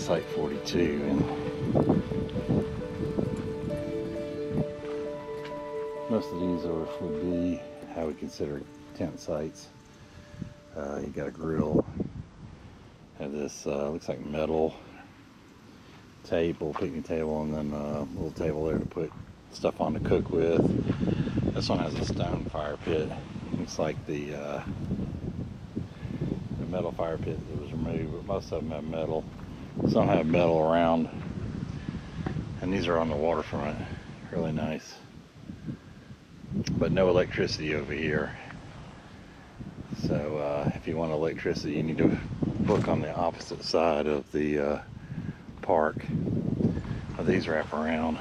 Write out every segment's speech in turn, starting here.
Site 42, and most of these would be how we consider tent sites. You got a grill, have this looks like metal table, picnic table, and then a little table there to put stuff on to cook with. This one has a stone fire pit. Looks like the metal fire pit that was removed, but most of them have metal. Some have metal around, and these are on the waterfront. Really nice, but no electricity over here. So if you want electricity, you need to book on the opposite side of the park. These wrap around.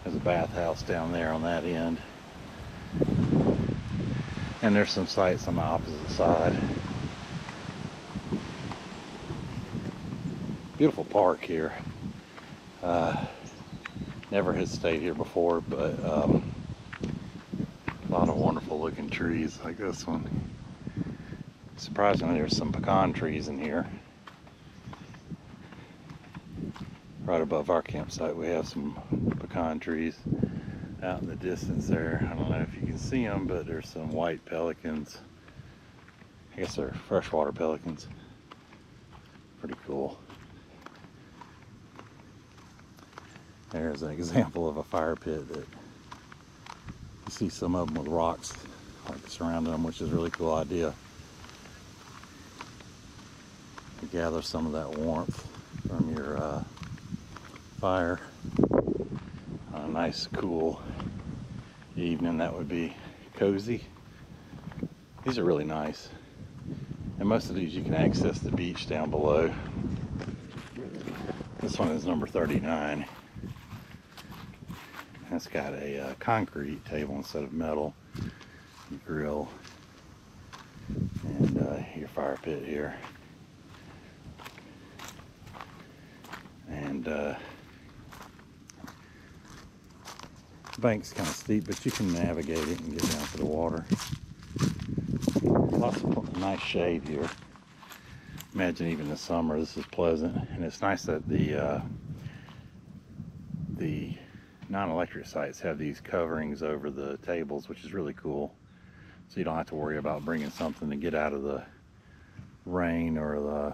There's a bathhouse down there on that end, and there's some sites on the opposite side. Beautiful park here. Never had stayed here before, but a lot of wonderful looking trees like this one. Surprisingly, there's some pecan trees in here. Right above our campsite, we have some pecan trees out in the distance there. I don't know if you can see them, but there's some white pelicans. I guess they're freshwater pelicans. Pretty cool. There's an example of a fire pit that you see some of them with rocks like surrounding them, which is a really cool idea to gather some of that warmth from your fire on a nice cool evening. That would be cozy. These are really nice, and most of these you can access the beach down below. This one is number 39. It's got a concrete table instead of metal, grill, and your fire pit here. And the bank's kind of steep, but you can navigate it and get down to the water. Lots of nice shade here. Imagine even in the summer this is pleasant, and it's nice that the non-electric sites have these coverings over the tables, which is really cool, so you don't have to worry about bringing something to get out of the rain or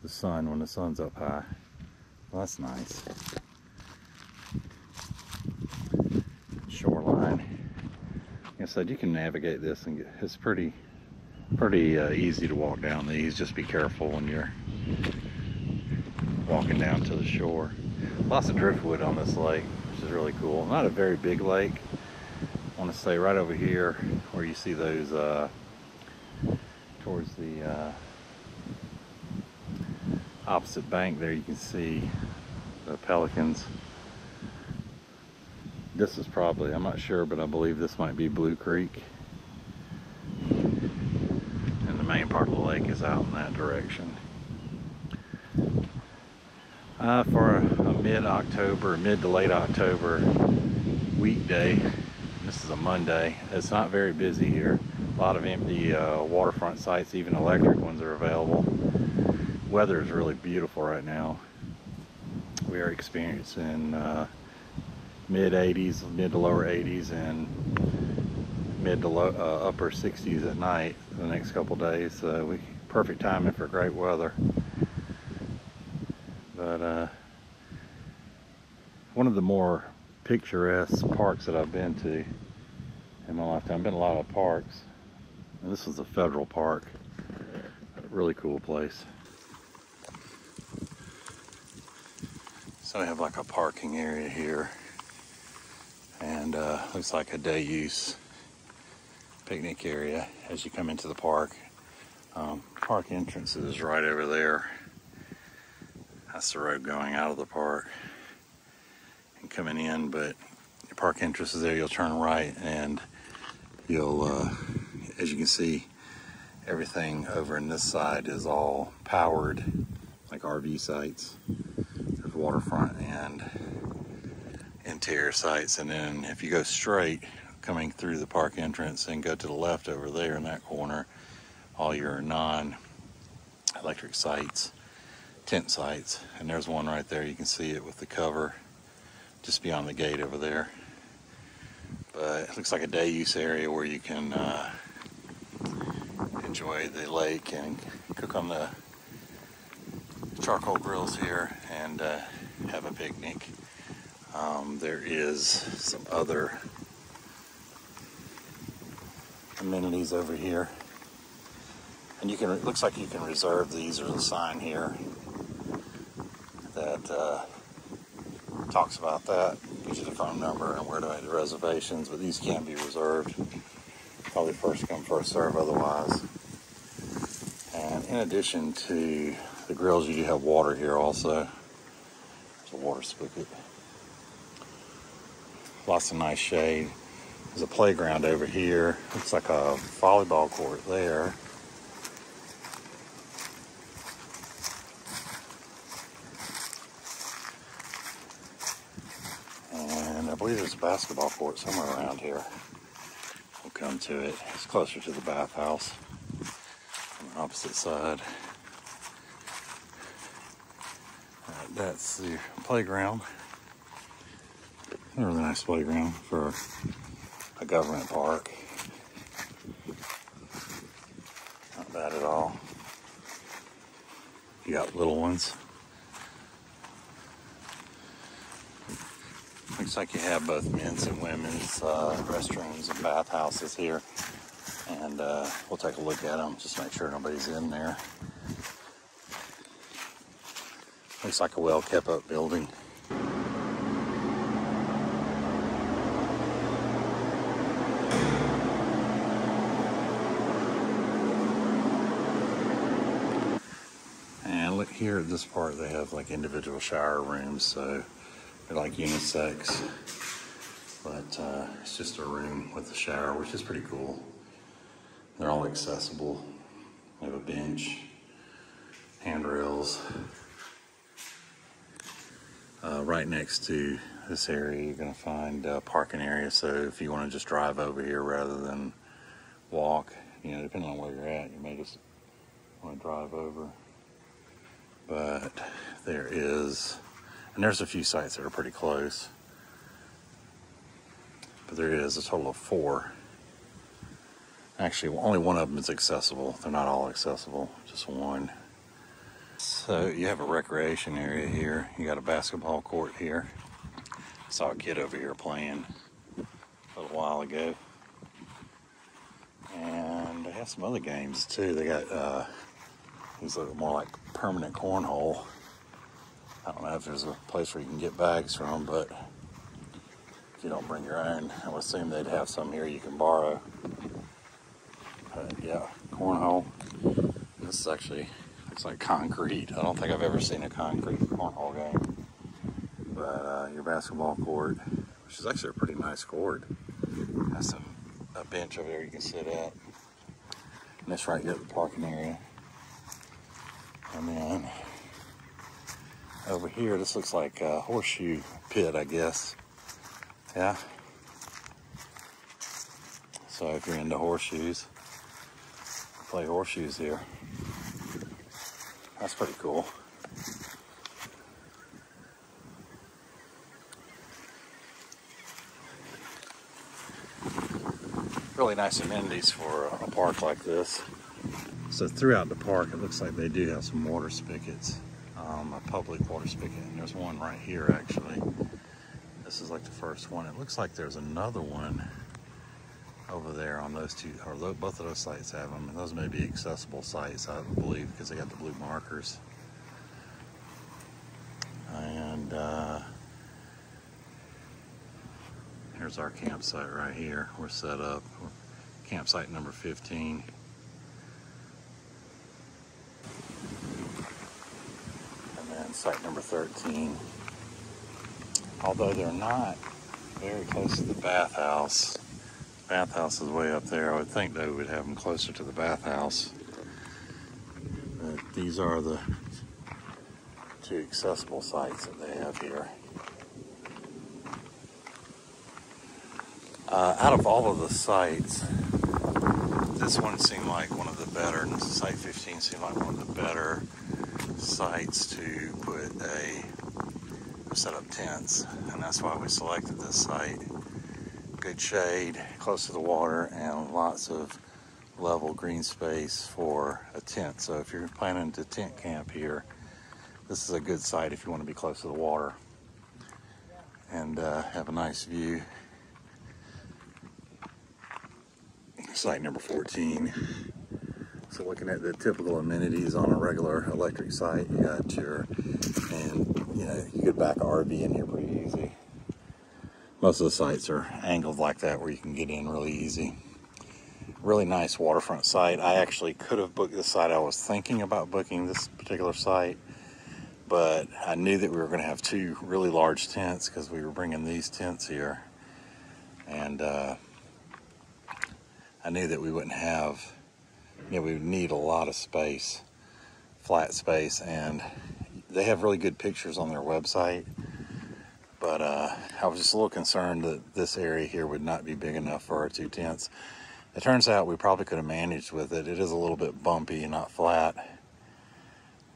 the sun when the sun's up high. Well, that's nice. Shoreline. Like I said, you can navigate this, and it's pretty easy to walk down these. Just be careful when you're walking down to the shore. Lots of driftwood on this lake, which is really cool. Not a very big lake. I want to say right over here where you see those towards the opposite bank there, you can see the pelicans. This is probably, I'm not sure, but I believe this might be Blue Creek, and the main part of the lake is out in that direction. For a mid-October, mid to late October weekday, this is a Monday, it's not very busy here. A lot of empty waterfront sites, even electric ones are available. Weather is really beautiful right now. We are experiencing mid 80s, mid to lower 80s, and mid to upper 60s at night for the next couple days. Perfect timing for great weather. But one of the more picturesque parks that I've been to in my lifetime. I've been to a lot of parks, and this is a federal park. A really cool place. So we have like a parking area here, and looks like a day use picnic area as you come into the park. Park entrance is right over there. That's the road going out of the park and coming in, but your park entrance is there. You'll turn right, and you'll, as you can see, everything over in this side is all powered, like RV sites. There's waterfront and interior sites, and then if you go straight coming through the park entrance and go to the left over there in that corner, all your non-electric sites. tent sites, and there's one right there. You can see it with the cover just beyond the gate over there. But it looks like a day use area where you can enjoy the lake and cook on the charcoal grills here and have a picnic. There is some other amenities over here, and you can, it looks like you can reserve these. There's a sign here that talks about that, gives you the phone number and where to make the reservations, but these can be reserved. Probably first come, first serve otherwise. And in addition to the grills, you do have water here also. There's a water spigot. Lots of nice shade. There's a playground over here. Looks like a volleyball court there. And I believe there's a basketball court somewhere around here. We'll come to it. It's closer to the bathhouse on the opposite side. That's the playground. A really nice playground for a government park. Not bad at all. You got little ones. Looks like you have both men's and women's restrooms and bathhouses here. And we'll take a look at them, just make sure nobody's in there. Looks like a well kept up building. And look here at this part, they have like individual shower rooms, so they're like unisex, but it's just a room with a shower, which is pretty cool. They're all accessible. They have a bench, handrails. Right next to this area, you're going to find a parking area, so if you want to just drive over here rather than walk, you know, depending on where you're at, you may just want to drive over. But there is, and there's a few sites that are pretty close, but there is a total of 4. Actually, only one of them is accessible. They're not all accessible, just one. So you have a recreation area here. You got a basketball court here. I saw a kid over here playing a little while ago. And they have some other games too. They got these look more like permanent cornhole. I don't know if there's a place where you can get bags from, but if you don't bring your own, I would assume they'd have some here you can borrow. But yeah, cornhole. This is actually, looks like concrete. I don't think I've ever seen a concrete cornhole game. But your basketball court, which is actually a pretty nice court. Has a bench over there you can sit at. And this right here at the parking area. And then over here, this looks like a horseshoe pit, I guess. Yeah. So if you're into horseshoes, play horseshoes here. That's pretty cool. Really nice amenities for a park like this. So throughout the park, it looks like they do have some water spigots, a public water spigot, and there's one right here actually. This is like the first one. It looks like there's another one over there on those two, or both of those sites have them, and those may be accessible sites, I believe, because they got the blue markers. And here's our campsite right here. We're set up. Campsite number 15. And then site number 13. Although they're not very close to the bathhouse. Bathhouse is way up there. I would think they would have them closer to the bathhouse. But these are the 2 accessible sites that they have here. Out of all of the sites, this one seemed like one of the better, and site 15 seemed like one of the better. sites to set up tents, and that's why we selected this site. Good shade, close to the water, and lots of level green space for a tent. So if you're planning to tent camp here, this is a good site if you want to be close to the water and have a nice view. Site number 14. So looking at the typical amenities on a regular electric site, you got you could back an RV in here pretty easy. Most of the sites are angled like that where you can get in really easy. Really nice waterfront site. I actually could have booked this site. I was thinking about booking this particular site, but I knew that we were going to have two really large tents because we were bringing these tents here. And I knew that we wouldn't have, we would need a lot of space, flat space, and they have really good pictures on their website. But I was just a little concerned that this area here would not be big enough for our two tents. It turns out we probably could have managed with it. It is a little bit bumpy and not flat,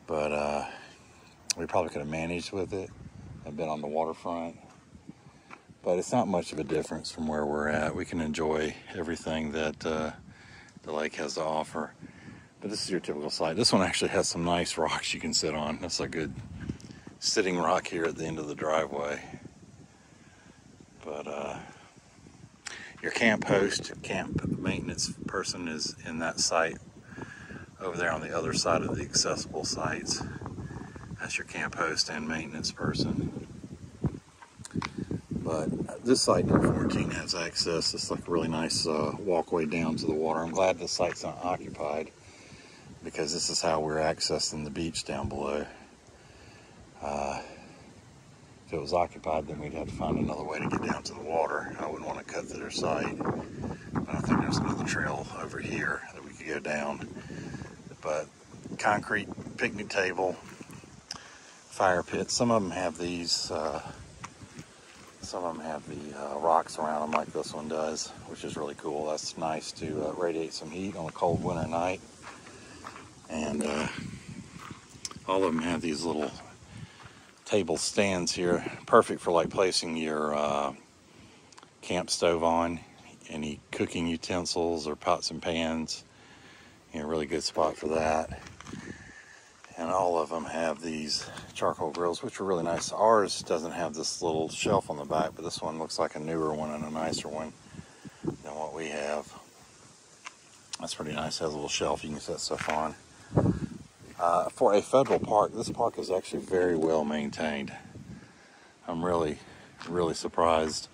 but we probably could have managed with it and been on the waterfront. But it's not much of a difference from where we're at. We can enjoy everything that the lake has to offer. But this is your typical site. This one actually has some nice rocks you can sit on. That's a good sitting rock here at the end of the driveway. But your camp host, camp maintenance person is in that site over there on the other side of the accessible sites. That's your camp host and maintenance person. But this site number 14 has access. It's like a really nice walkway down to the water. I'm glad this site's not occupied because this is how we're accessing the beach down below. If it was occupied, then we'd have to find another way to get down to the water. I wouldn't want to cut through their site. But I think there's another trail over here that we could go down. But concrete picnic table, fire pit. Some of them have these, some of them have the rocks around them like this one does, which is really cool. That's nice to radiate some heat on a cold winter night. And all of them have these little table stands here, perfect for like placing your camp stove on, any cooking utensils or pots and pans. Really good spot for that. And all of them have these charcoal grills, which are really nice. Ours doesn't have this little shelf on the back, but this one looks like a newer one and a nicer one than what we have. That's pretty nice. It has a little shelf you can set stuff on. For a federal park, this park is actually very well maintained. I'm really surprised.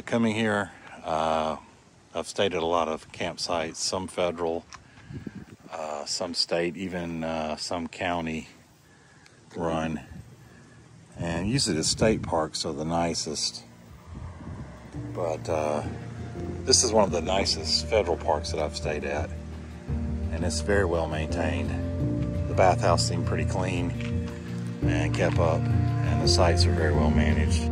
Coming here, I've stayed at a lot of campsites, some federal, some state, even some county run. And usually the state parks are the nicest. But this is one of the nicest federal parks that I've stayed at. And it's very well maintained. The bathhouse seemed pretty clean and kept up, and the sites are very well managed.